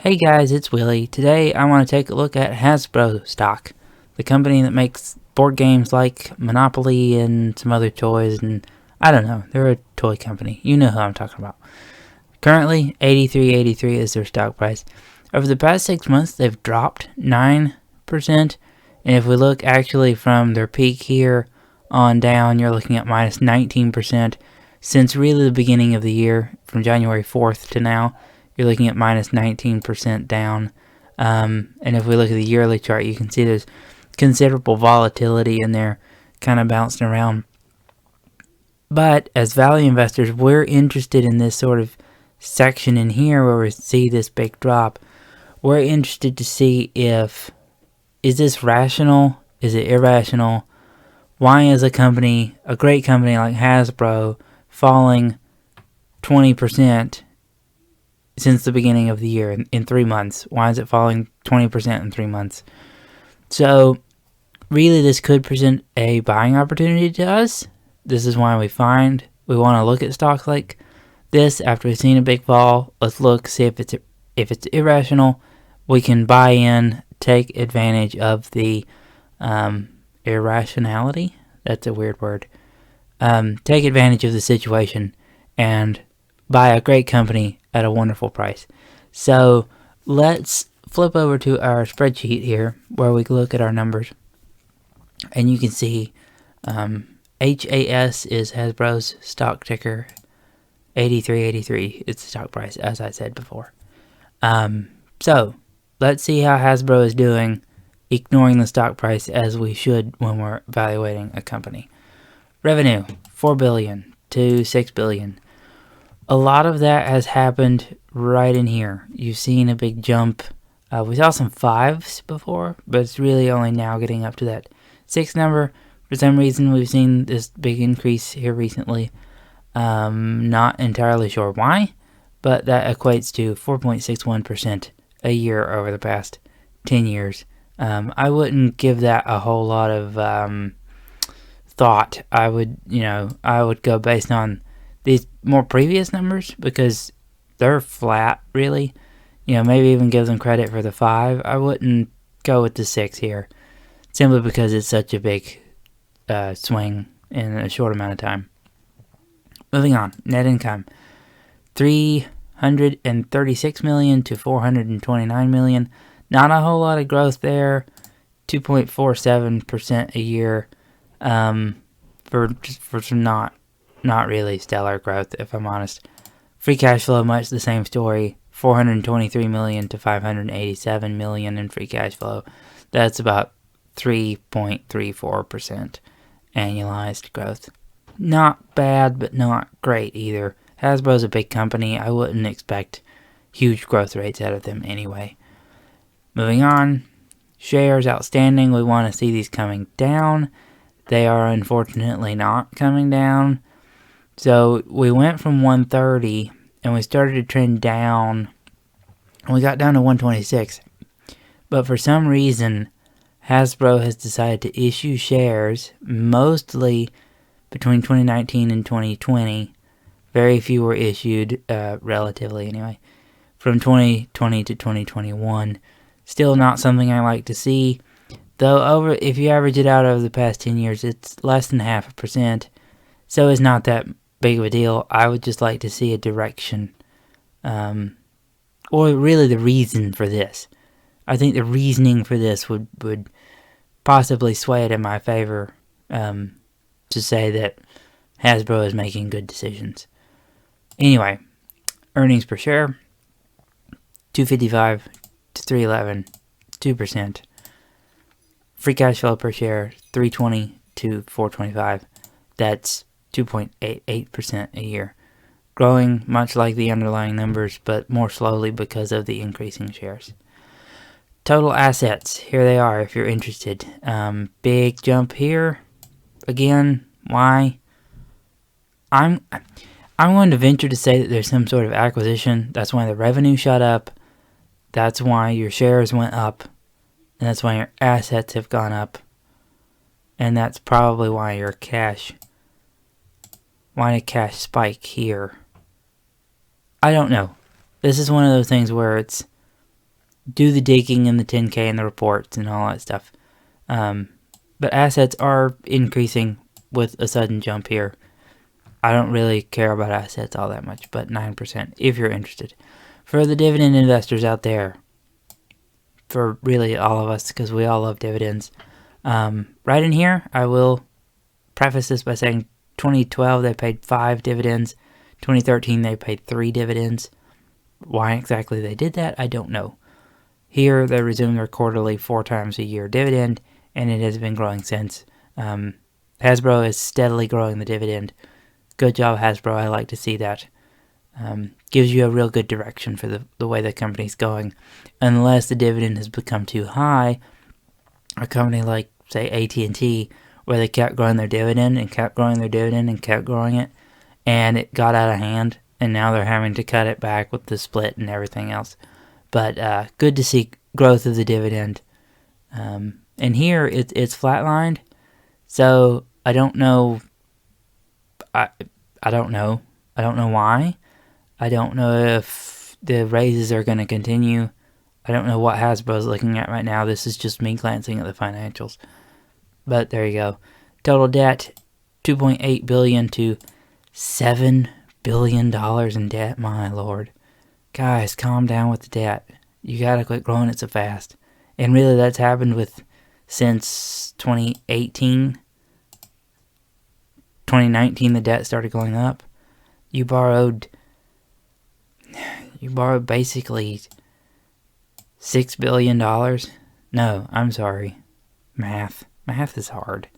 Hey guys, it's Willie. Today I want to take a look at Hasbro Stock, the company that makes board games like Monopoly and some other toys, and I don't know, they're a toy company. You know who I'm talking about. Currently, $83.83 is their stock price. Over the past 6 months, they've dropped 9%, and if we look actually from their peak here on down, you're looking at minus 19%. Since really the beginning of the year, from January 4th to now, you're looking at minus 19% down. And if we look at the yearly chart, you can see there's considerable volatility in there, kind of bouncing around. But as value investors, we're interested in this sort of section in here where we see this big drop. We're interested to see is this rational? Is it irrational? Why is a great company like Hasbro, falling 20% since the beginning of the year in 3 months? Why is it falling 20% in 3 months? So really this could present a buying opportunity to us. This is why we want to look at stocks like this after we've seen a big fall. Let's look, see if it's irrational. We can buy in, take advantage of the irrationality. That's a weird word. Take advantage of the situation and buy a great company at a wonderful price. So let's flip over to our spreadsheet here where we look at our numbers. And you can see HAS is Hasbro's stock ticker. 83.83 is the stock price, as I said before. So let's see how Hasbro is doing, ignoring the stock price as we should when we're evaluating a company. Revenue, $4 billion to $6 billion. A lot of that has happened right in here. You've seen a big jump. We saw some 5s before, but it's really only now getting up to that 6 number. For some reason, we've seen this big increase here recently. Not entirely sure why, but that equates to 4.61% a year over the past 10 years. I wouldn't give that a whole lot of thought. I would go based on these more previous numbers because they're flat, really. Maybe even give them credit for the 5. I wouldn't go with the 6 here, simply because it's such a big swing in a short amount of time. Moving on, net income, $336 million to $429 million. Not a whole lot of growth there. 2.47% a year. For some not really stellar growth, if I'm honest. Free cash flow, much the same story. $423 million to $587 million in free cash flow. That's about 3.34% annualized growth. Not bad, but not great either. Hasbro's a big company. I wouldn't expect huge growth rates out of them anyway. Moving on, shares outstanding. We want to see these coming down. They are unfortunately not coming down. So we went from 130 and we started to trend down. And we got down to 126. But for some reason, Hasbro has decided to issue shares mostly between 2019 and 2020. Very few were issued, relatively anyway, from 2020 to 2021. Still not something I like to see. Though if you average it out over the past 10 years, it's less than 0.5%. So it's not that big of a deal. I would just like to see a direction. Or really the reason for this. I think the reasoning for this would possibly sway it in my favor. To say that Hasbro is making good decisions. Anyway, earnings per share, $2.55 to $3.11, 2%. Free cash flow per share, $3.20 to $4.25. That's 2.88% a year. Growing much like the underlying numbers, but more slowly because of the increasing shares. Total assets, here they are if you're interested. Big jump here. Again, why? I'm going to venture to say that there's some sort of acquisition. That's why the revenue shot up. That's why your shares went up. And that's why your assets have gone up. And that's probably why your cash spike here. I don't know. This is one of those things where it's do the digging and the 10K and the reports and all that stuff. But assets are increasing with a sudden jump here. I don't really care about assets all that much, but 9% if you're interested. For the dividend investors out there, for really all of us, because we all love dividends, right in here, I will preface this by saying 2012 they paid 5 dividends, 2013 they paid 3 dividends. Why exactly they did that, I don't know. Here they resumed their quarterly 4 times a year dividend, and it has been growing since. Hasbro is steadily growing the dividend. Good job, Hasbro. I like to see that. Gives you a real good direction for the way the company's going. Unless the dividend has become too high, a company like, say, AT&T, where they kept growing their dividend and kept growing their dividend and kept growing it, and it got out of hand, and now they're having to cut it back with the split and everything else. But good to see growth of the dividend. And here, it's flatlined, so I don't know. I don't know. I don't know why. I don't know if the raises are going to continue. I don't know what Hasbro is looking at right now. This is just me glancing at the financials. But there you go. Total debt, $2.8 billion to $7 billion in debt. My lord. Guys, calm down with the debt. You got to quit growing it so fast. And really that's happened since 2018. 2019 the debt started going up. You borrowed basically $6 billion. No, I'm sorry. Math is hard.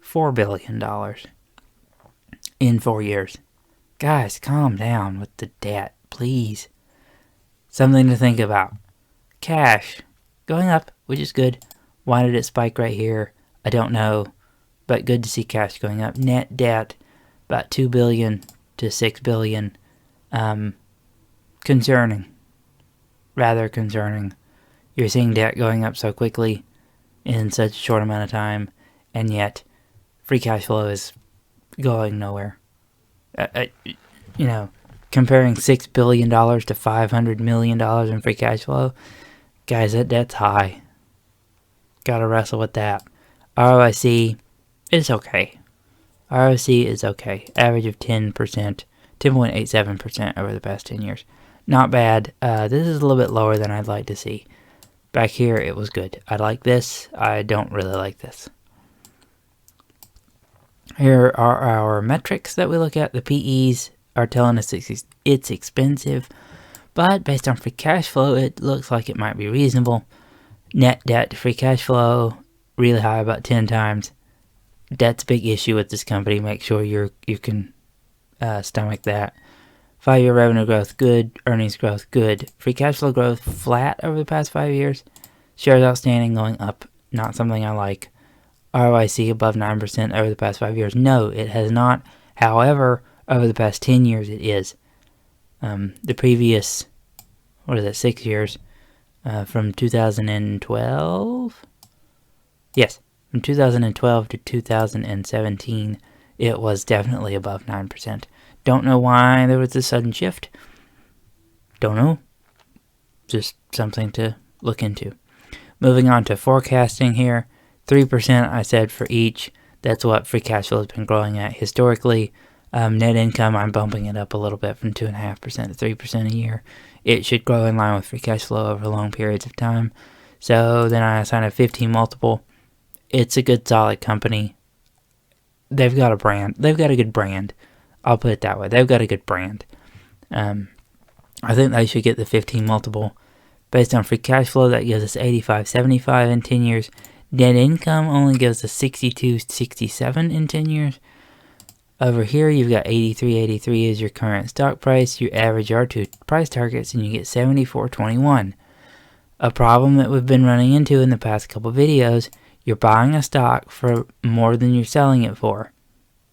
$4 billion in 4 years. Guys, calm down with the debt, please. Something to think about. Cash going up, which is good. Why did it spike right here? I don't know. But good to see cash going up. Net debt, about $2 billion to $6 billion. Concerning. Rather concerning. You're seeing debt going up so quickly in such a short amount of time, and yet free cash flow is going nowhere. Comparing $6 billion to $500 million in free cash flow, guys, that's high. Gotta wrestle with that. ROIC, it's okay. ROC is okay. Average of 10%, 10.87% over the past 10 years. Not bad. This is a little bit lower than I'd like to see. Back here, it was good. I like this. I don't really like this. Here are our metrics that we look at. The PEs are telling us it's expensive, but based on free cash flow, it looks like it might be reasonable. Net debt to free cash flow, really high, about 10 times. Debt's a big issue with this company. Make sure you can stomach that. 5-year revenue growth, good. Earnings growth, good. Free cash flow growth, flat over the past 5 years. Shares outstanding going up, not something I like. ROIC above 9% over the past 5 years. No, it has not. However, over the past 10 years, it is. The previous, 6 years, from 2012? Yes, from 2012 to 2017, it was definitely above 9%. Don't know why there was a sudden shift. Don't know. Just something to look into. Moving on to forecasting here. 3% I said for each. That's what free cash flow has been growing at historically. Net income, I'm bumping it up a little bit from 2.5% to 3% a year. It should grow in line with free cash flow over long periods of time. So then I assign a 15 multiple. It's a good, solid company. They've got a brand. They've got a good brand. I'll put it that way. They've got a good brand. I think they should get the 15 multiple. Based on free cash flow, that gives us 85.75 in 10 years. Net income only gives us 62.67 in 10 years. Over here, you've got 83.83 is your current stock price. You average our two price targets, and you get 74.21. A problem that we've been running into in the past couple videos, you're buying a stock for more than you're selling it for.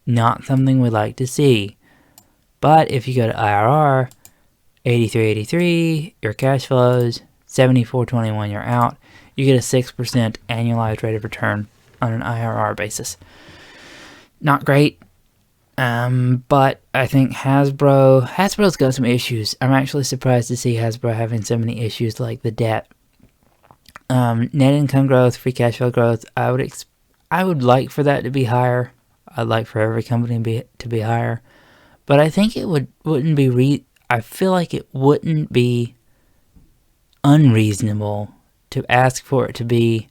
Not something we'd like to see. But if you go to IRR, 83.83, your cash flows, 74.21, you're out. You get a 6% annualized rate of return on an IRR basis. Not great. But I think Hasbro's got some issues. I'm actually surprised to see Hasbro having so many issues like the debt. Net income growth, free cash flow growth, I would like for that to be higher. I'd like for every company to be higher. But I think it wouldn't be I feel like it wouldn't be unreasonable to ask for it to be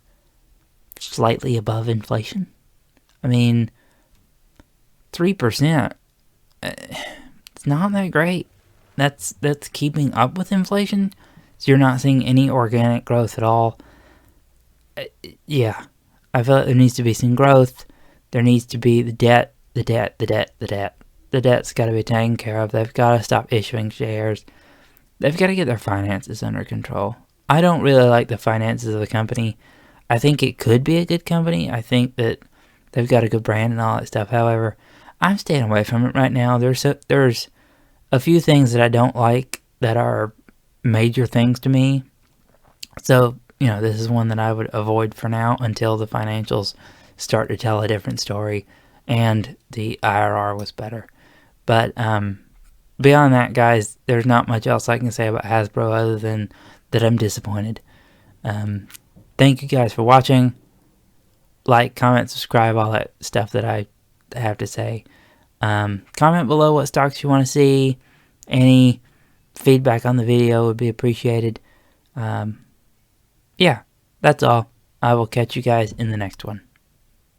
slightly above inflation. I mean, 3%, it's not that great. That's keeping up with inflation. So you're not seeing any organic growth at all. Yeah, I feel like there needs to be some growth. There needs to be the debt. The debt's got to be taken care of. They've got to stop issuing shares. They've got to get their finances under control. I don't really like the finances of the company. I think it could be a good company. I think that they've got a good brand and all that stuff. However, I'm staying away from it right now. There's a few things that I don't like that are major things to me. So, this is one that I would avoid for now until the financials start to tell a different story and the IRR was better. But beyond that, guys, there's not much else I can say about Hasbro other than that I'm disappointed. Thank you guys for watching. Like, comment, subscribe, all that stuff that I have to say. Comment below what stocks you want to see. Any feedback on the video would be appreciated. Yeah, that's all. I will catch you guys in the next one.